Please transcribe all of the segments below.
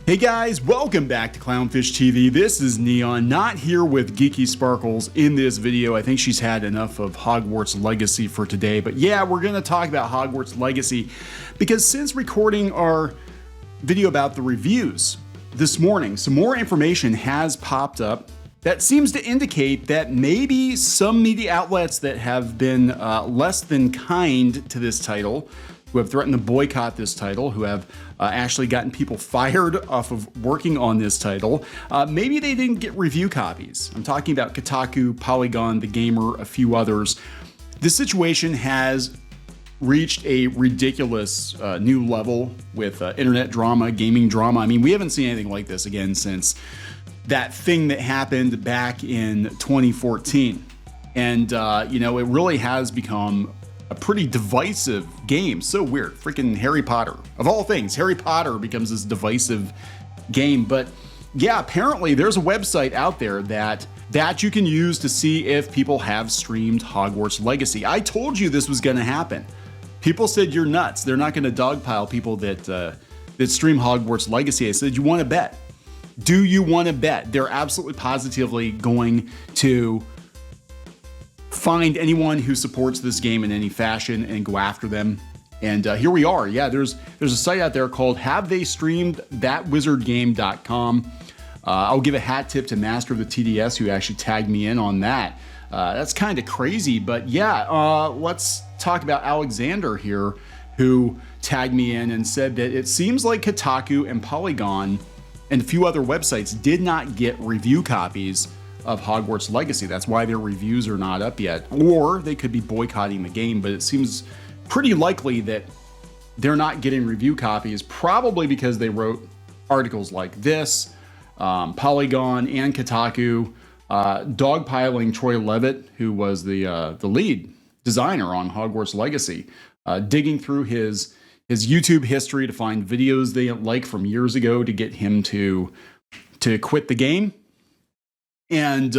Hey guys, welcome back to Clownfish TV. This is Neon, not here with Geeky Sparkles in this video. I think she's had enough of Hogwarts Legacy for today. But yeah, we're going to talk about Hogwarts Legacy because since recording our video about the reviews this morning, some more information has popped up that seems to indicate that maybe some media outlets that have been less than kind to this title, who have threatened to boycott this title, who have actually gotten people fired off of working on this title. Maybe they didn't get review copies. I'm talking about Kotaku, Polygon, The Gamer, a few others. This situation has reached a ridiculous new level with internet drama, gaming drama. I mean, we haven't seen anything like this again since that thing that happened back in 2014. And, you know, it really has become a pretty divisive game. So weird. Freaking Harry Potter. Of all things, Harry Potter becomes this divisive game. But yeah, apparently there's a website out there that you can use to see if people have streamed Hogwarts Legacy. I told you this was going to happen. People said you're nuts. They're not going to dogpile people that stream Hogwarts Legacy. I said, you want to bet? Do you want to bet? They're absolutely positively going to find anyone who supports this game in any fashion and go after them. And here we are. Yeah, there's a site out there called HaveTheyStreamedThatWizardGame.com. I'll give a hat tip to Master of the TDS who actually tagged me in on that. That's kind of crazy, but yeah, let's talk about Alexander here, who tagged me in and said that it seems like Kotaku and Polygon and a few other websites did not get review copies of Hogwarts Legacy. That's why their reviews are not up yet. Or they could be boycotting the game, but it seems pretty likely that they're not getting review copies, probably because they wrote articles like this. Polygon and Kotaku dogpiling Troy Levitt, who was the lead designer on Hogwarts Legacy, digging through his YouTube history to find videos they didn't like from years ago to get him to quit the game. And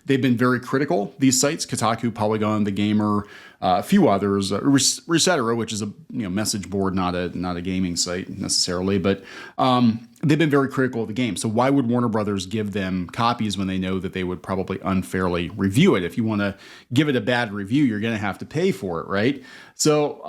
they've been very critical, these sites, Kotaku, Polygon, The Gamer, a few others, Resetera, which is a message board, not a gaming site necessarily, but they've been very critical of the game. So why would Warner Brothers give them copies when they know that they would probably unfairly review it? If you want to give it a bad review, you're going to have to pay for it, right? So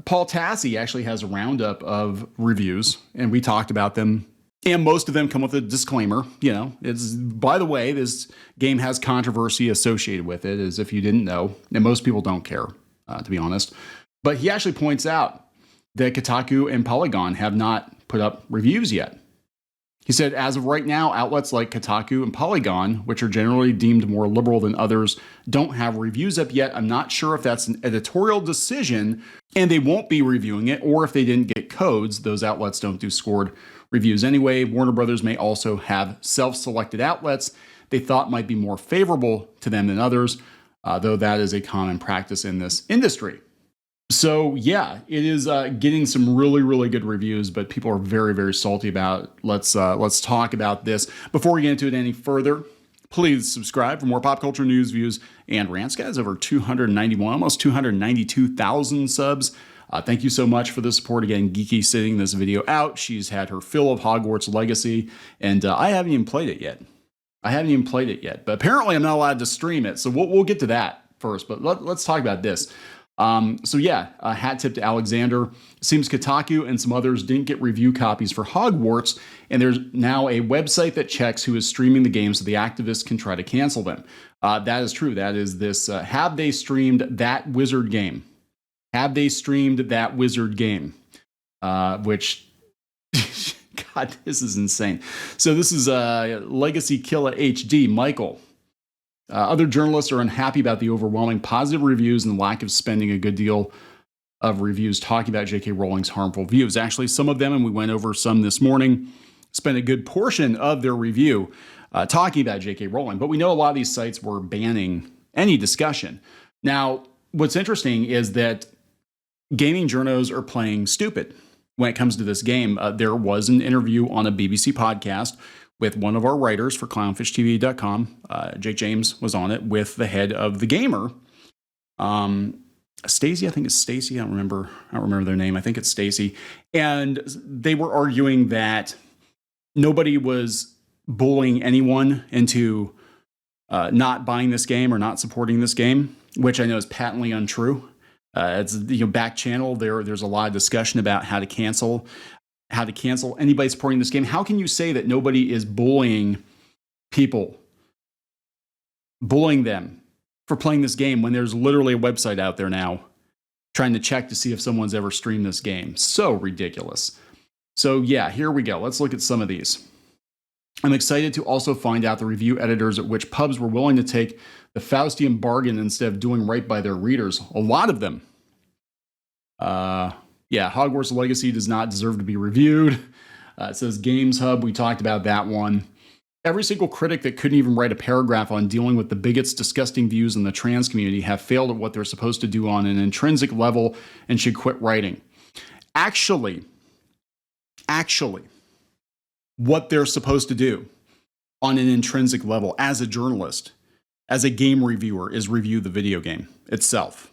Paul Tassi actually has a roundup of reviews, and we talked about them. And most of them come with a disclaimer, it's, by the way, this game has controversy associated with it, as if you didn't know. And most people don't care, to be honest. But he actually points out that Kotaku and Polygon have not put up reviews yet. He said, as of right now, outlets like Kotaku and Polygon, which are generally deemed more liberal than others, don't have reviews up yet. I'm not sure if that's an editorial decision and they won't be reviewing it, or if they didn't get codes. Those outlets don't do scored reviews anyway. Warner Brothers may also have self-selected outlets they thought might be more favorable to them than others, though that is a common practice in this industry. So yeah, it is getting some really, really good reviews, but people are very, very salty about it. Let's talk about this. Before we get into it any further, please subscribe for more pop culture news, views, and rants. Guys, over 291, almost 292,000 subs. Thank you so much for the support. Again, Geeky sitting this video out. She's had her fill of Hogwarts Legacy, and I haven't even played it yet. But apparently I'm not allowed to stream it, so we'll get to that first. But let's talk about this. So yeah, a hat tip to Alexander. It seems Kotaku and some others didn't get review copies for Hogwarts, and there's now a website that checks who is streaming the game so the activists can try to cancel them. That is true. That is this, have they streamed that wizard game? Have they streamed that wizard game? Which, God, this is insane. So this is Legacy Killer HD, Michael. Other journalists are unhappy about the overwhelming positive reviews and the lack of spending a good deal of reviews talking about J.K. Rowling's harmful views. Actually, some of them, and we went over some this morning, spent a good portion of their review talking about J.K. Rowling. But we know a lot of these sites were banning any discussion. Now, what's interesting is that gaming journos are playing stupid when it comes to this game. There was an interview on a BBC podcast with one of our writers for clownfishtv.com. Jake James was on it with the head of The Gamer. Stacey, I think it's Stacey. I don't remember their name. I think it's Stacey. And they were arguing that nobody was bullying anyone into not buying this game or not supporting this game, which I know is patently untrue. It's back channel. There's a lot of discussion about how to cancel anybody supporting this game. How can you say that nobody is bullying people, bullying them for playing this game when there's literally a website out there now trying to check to see if someone's ever streamed this game? So ridiculous. So yeah, here we go. Let's look at some of these. I'm excited to also find out the review editors at which pubs were willing to take the Faustian bargain instead of doing right by their readers. A lot of them. Yeah, Hogwarts Legacy does not deserve to be reviewed. It says Games Hub. We talked about that one. Every single critic that couldn't even write a paragraph on dealing with the bigots' disgusting views in the trans community have failed at what they're supposed to do on an intrinsic level and should quit writing. Actually, what they're supposed to do on an intrinsic level as a journalist, as a game reviewer, is review the video game itself.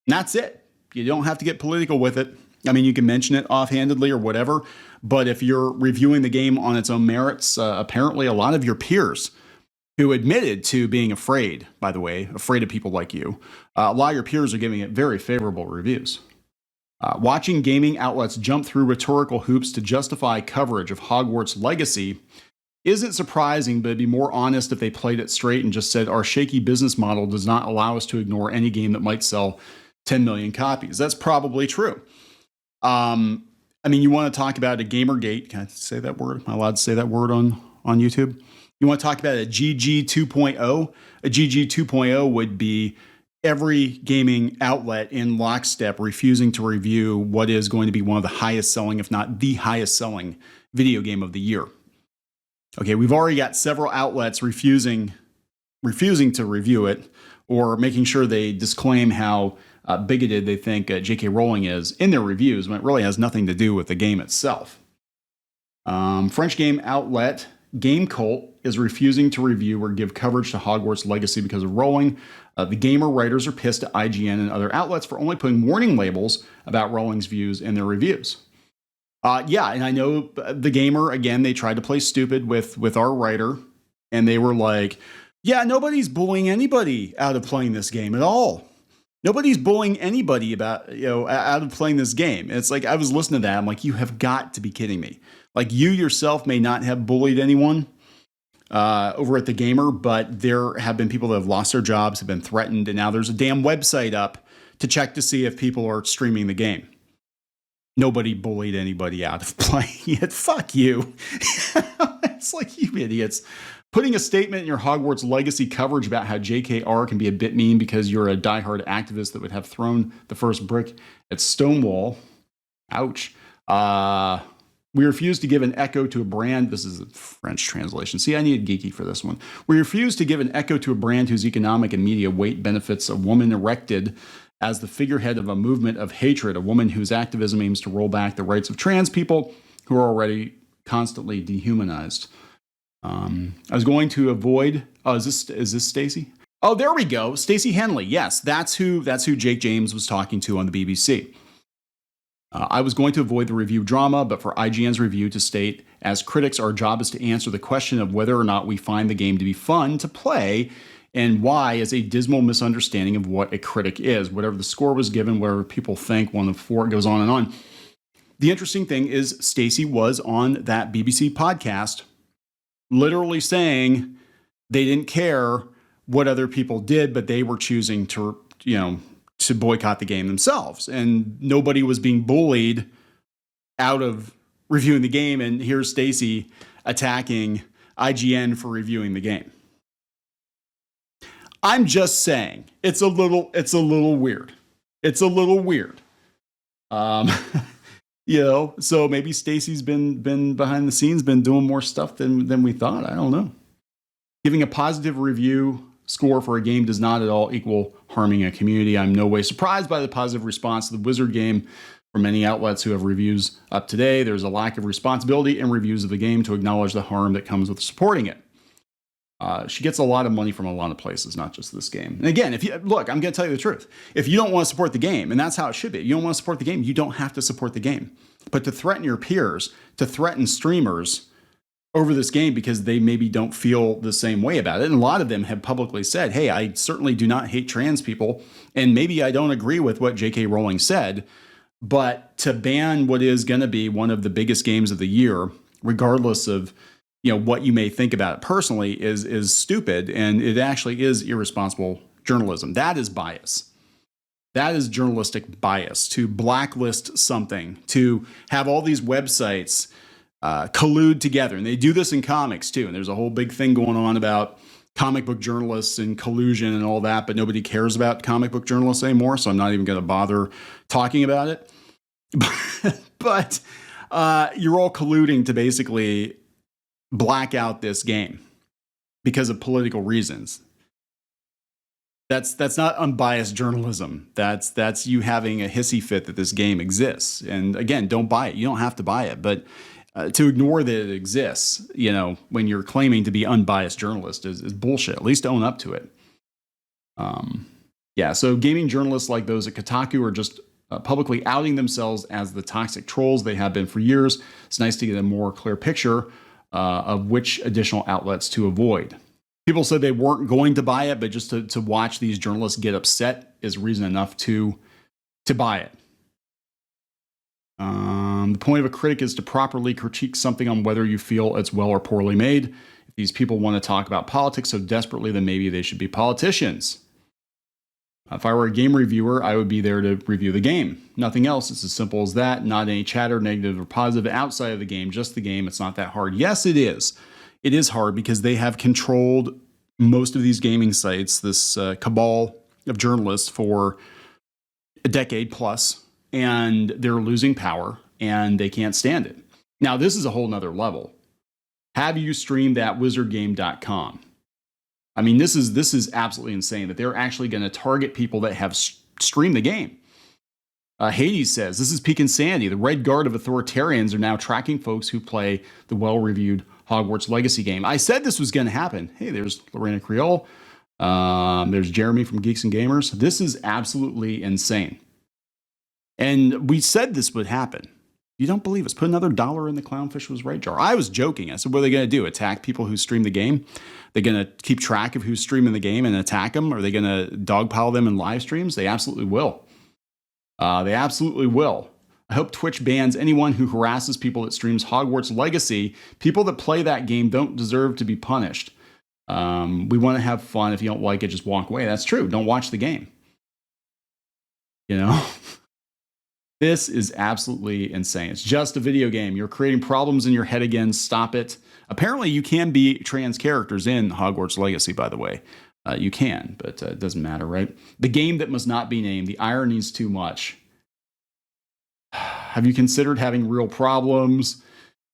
And that's it. You don't have to get political with it. I mean, you can mention it offhandedly or whatever, but if you're reviewing the game on its own merits, apparently a lot of your peers who admitted to being afraid, by the way, afraid of people like you, a lot of your peers are giving it very favorable reviews. Watching gaming outlets jump through rhetorical hoops to justify coverage of Hogwarts Legacy isn't surprising, but it'd be more honest if they played it straight and just said, our shaky business model does not allow us to ignore any game that might sell 10 million copies. That's probably true. I mean, you want to talk about a Gamergate. Can I say that word? Am I allowed to say that word on YouTube? You want to talk about a GG 2.0? A GG 2.0 would be every gaming outlet in lockstep refusing to review what is going to be one of the highest selling, if not the highest selling video game of the year. Okay, we've already got several outlets refusing to review it or making sure they disclaim how bigoted they think J.K. Rowling is in their reviews when it really has nothing to do with the game itself. French game outlet Game Cult is refusing to review or give coverage to Hogwarts Legacy because of Rowling. The gamer writers are pissed at IGN and other outlets for only putting warning labels about Rowling's views in their reviews. Yeah, and I know the gamer, again, they tried to play stupid with our writer, and they were like, yeah, nobody's bullying anybody out of playing this game at all. Nobody's bullying anybody out of playing this game. It's like, I was listening to that. I'm like, you have got to be kidding me. Like, you yourself may not have bullied anyone over at the gamer, but there have been people that have lost their jobs, have been threatened, and now there's a damn website up to check to see if people are streaming the game. Nobody bullied anybody out of playing it. Fuck you. It's like, you idiots. Putting a statement in your Hogwarts Legacy coverage about how JKR can be a bit mean because you're a diehard activist that would have thrown the first brick at Stonewall. Ouch. We refuse to give an echo to a brand. This is a French translation. See, I needed geeky for this one. We refuse to give an echo to a brand whose economic and media weight benefits a woman erected as the figurehead of a movement of hatred, a woman whose activism aims to roll back the rights of trans people who are already constantly dehumanized. I was going to avoid. Oh, is this Stacey? Oh, there we go. Stacey Henley. Yes, that's who Jake James was talking to on the BBC. I was going to avoid the review drama, but for IGN's review to state, as critics, our job is to answer the question of whether or not we find the game to be fun to play, and why is a dismal misunderstanding of what a critic is. Whatever the score was given, whatever people think, 1 of 4, it goes on and on. The interesting thing is Stacey was on that BBC podcast literally saying they didn't care what other people did, but they were choosing to boycott the game themselves. And nobody was being bullied out of reviewing the game. And here's Stacey attacking IGN for reviewing the game. I'm just saying, it's a little weird. It's a little weird. So maybe Stacey's been behind the scenes, been doing more stuff than we thought. I don't know. Giving a positive review score for a game does not at all equal harming a community. I'm no way surprised by the positive response to the Wizard game from many outlets who have reviews up today. There's a lack of responsibility in reviews of the game to acknowledge the harm that comes with supporting it. She gets a lot of money from a lot of places, not just this game. And again, I'm going to tell you the truth. If you don't want to support the game, and that's how it should be, you don't want to support the game, you don't have to support the game. But to threaten your peers, to threaten streamers, over this game because they maybe don't feel the same way about it. And a lot of them have publicly said, hey, I certainly do not hate trans people. And maybe I don't agree with what J.K. Rowling said, but to ban what is going to be one of the biggest games of the year, regardless of what you may think about it personally, is stupid. And it actually is irresponsible journalism. That is bias. That is journalistic bias, to blacklist something, to have all these websites collude together. And they do this in comics too. And there's a whole big thing going on about comic book journalists and collusion and all that, but nobody cares about comic book journalists anymore. So I'm not even going to bother talking about it. But you're all colluding to basically black out this game because of political reasons. That's not unbiased journalism. That's you having a hissy fit that this game exists. And again, don't buy it. You don't have to buy it, but to ignore that it exists, when you're claiming to be unbiased journalist is bullshit. At least own up to it. So gaming journalists like those at Kotaku are just publicly outing themselves as the toxic trolls they have been for years. It's nice to get a more clear picture of which additional outlets to avoid. People said they weren't going to buy it, but just to watch these journalists get upset is reason enough to buy it. The point of a critic is to properly critique something on whether you feel it's well or poorly made. If these people want to talk about politics so desperately, then maybe they should be politicians. If I were a game reviewer, I would be there to review the game. Nothing else. It's as simple as that. Not any chatter, negative or positive, outside of the game, just the game. It's not that hard. Yes, it is. It is hard because they have controlled most of these gaming sites, this cabal of journalists, for a decade plus, and they're losing power and they can't stand it. Now, this is a whole nother level. Have you streamed at wizardgame.com? I mean, this is absolutely insane that they're actually going to target people that have streamed the game. Hades says, this is peak insanity. The Red Guard of authoritarians are now tracking folks who play the well-reviewed Hogwarts Legacy game. I said this was going to happen. Hey, there's Lorena Creole. There's Jeremy from Geeks and Gamers. This is absolutely insane. And we said this would happen. You don't believe us. Put another $1 in the Clownfish Was Right jar. I was joking. I said, what are they going to do? Attack people who stream the game? They're going to keep track of who's streaming the game and attack them? Are they going to dogpile them in live streams? They absolutely will. They absolutely will. I hope Twitch bans anyone who harasses people that streams Hogwarts Legacy. People that play that game don't deserve to be punished. We want to have fun. If you don't like it, just walk away. That's true. Don't watch the game. This is absolutely insane. It's just a video game. You're creating problems in your head again. Stop it. Apparently, you can be trans characters in Hogwarts Legacy, by the way. You can, but it doesn't matter, right? The game that must not be named. The irony's too much. Have you considered having real problems?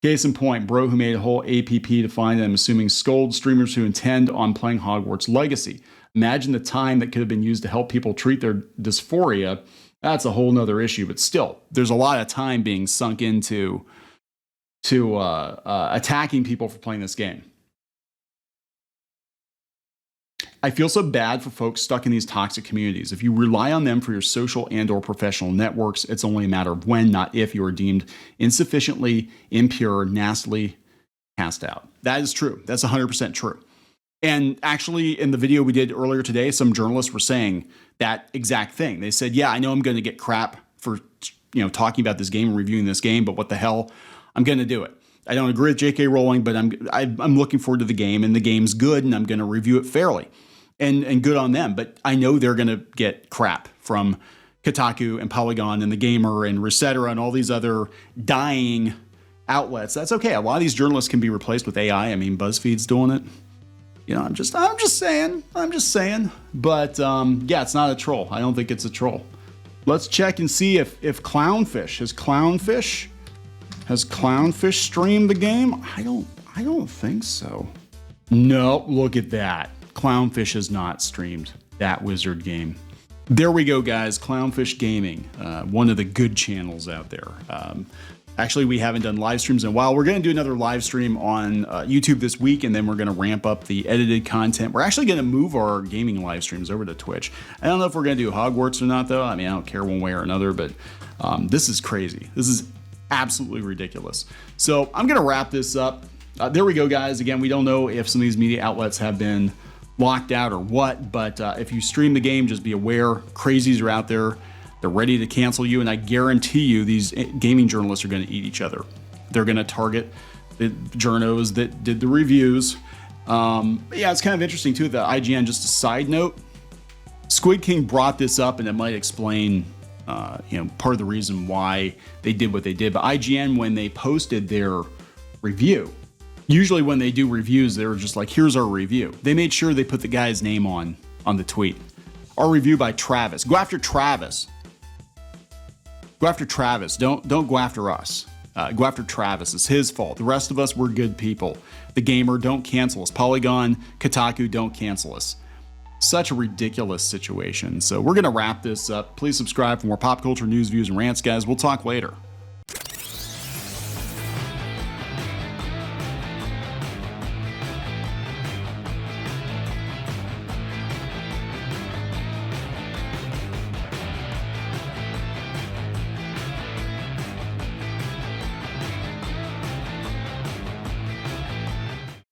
Case in point, bro who made a whole APP to find them, assuming scold streamers who intend on playing Hogwarts Legacy. Imagine the time that could have been used to help people treat their dysphoria. That's a whole nother issue, but still, there's a lot of time being sunk into attacking people for playing this game. I feel so bad for folks stuck in these toxic communities. If you rely on them for your social and or professional networks, it's only a matter of when, not if, you are deemed insufficiently impure, nastily cast out. That is true. That's 100% true. And actually, in the video we did earlier today, some journalists were saying that exact thing. They said, yeah, I know I'm going to get crap for talking about this game and reviewing this game, but what the hell? I'm going to do it. I don't agree with J.K. Rowling, but I'm looking forward to the game, and the game's good, and I'm going to review it fairly. And good on them. But I know they're going to get crap from Kotaku and Polygon and The Gamer and Recetera and all these other dying outlets. That's okay. A lot of these journalists can be replaced with AI. I mean, BuzzFeed's doing it. I'm just saying. But yeah, it's not a troll. I don't think it's a troll. Let's check and see if Clownfish has Clownfish streamed the game. I don't think so. No, look at that. Clownfish has not streamed that wizard game. There we go, guys. Clownfish Gaming, one of the good channels out there. Actually, we haven't done live streams in a while. We're going to do another live stream on YouTube this week, and then we're going to ramp up the edited content. We're actually going to move our gaming live streams over to Twitch. I don't know if we're going to do Hogwarts or not, though. I mean, I don't care one way or another, but this is crazy. This is absolutely ridiculous. So I'm going to wrap this up. there we go, guys. Again, we don't know if some of these media outlets have been locked out or what, but if you stream the game, just be aware. Crazies are out there. They're ready to cancel you, and I guarantee you these gaming journalists are going to eat each other. They're going to target the journos that did the reviews. Yeah, it's kind of interesting too, the IGN, just a side note, Squid King brought this up, and it might explain part of the reason why they did what they did. But IGN, when they posted their review, usually when they do reviews, they're just like, here's our review. They made sure they put the guy's name on the tweet. Our review by Travis. Go after Travis. Go after Travis. Don't go after us. Go after Travis. It's his fault. The rest of us, we're good people. The Gamer, don't cancel us. Polygon, Kotaku, don't cancel us. Such a ridiculous situation. So we're going to wrap this up. Please subscribe for more pop culture news, views, and rants, guys. We'll talk later.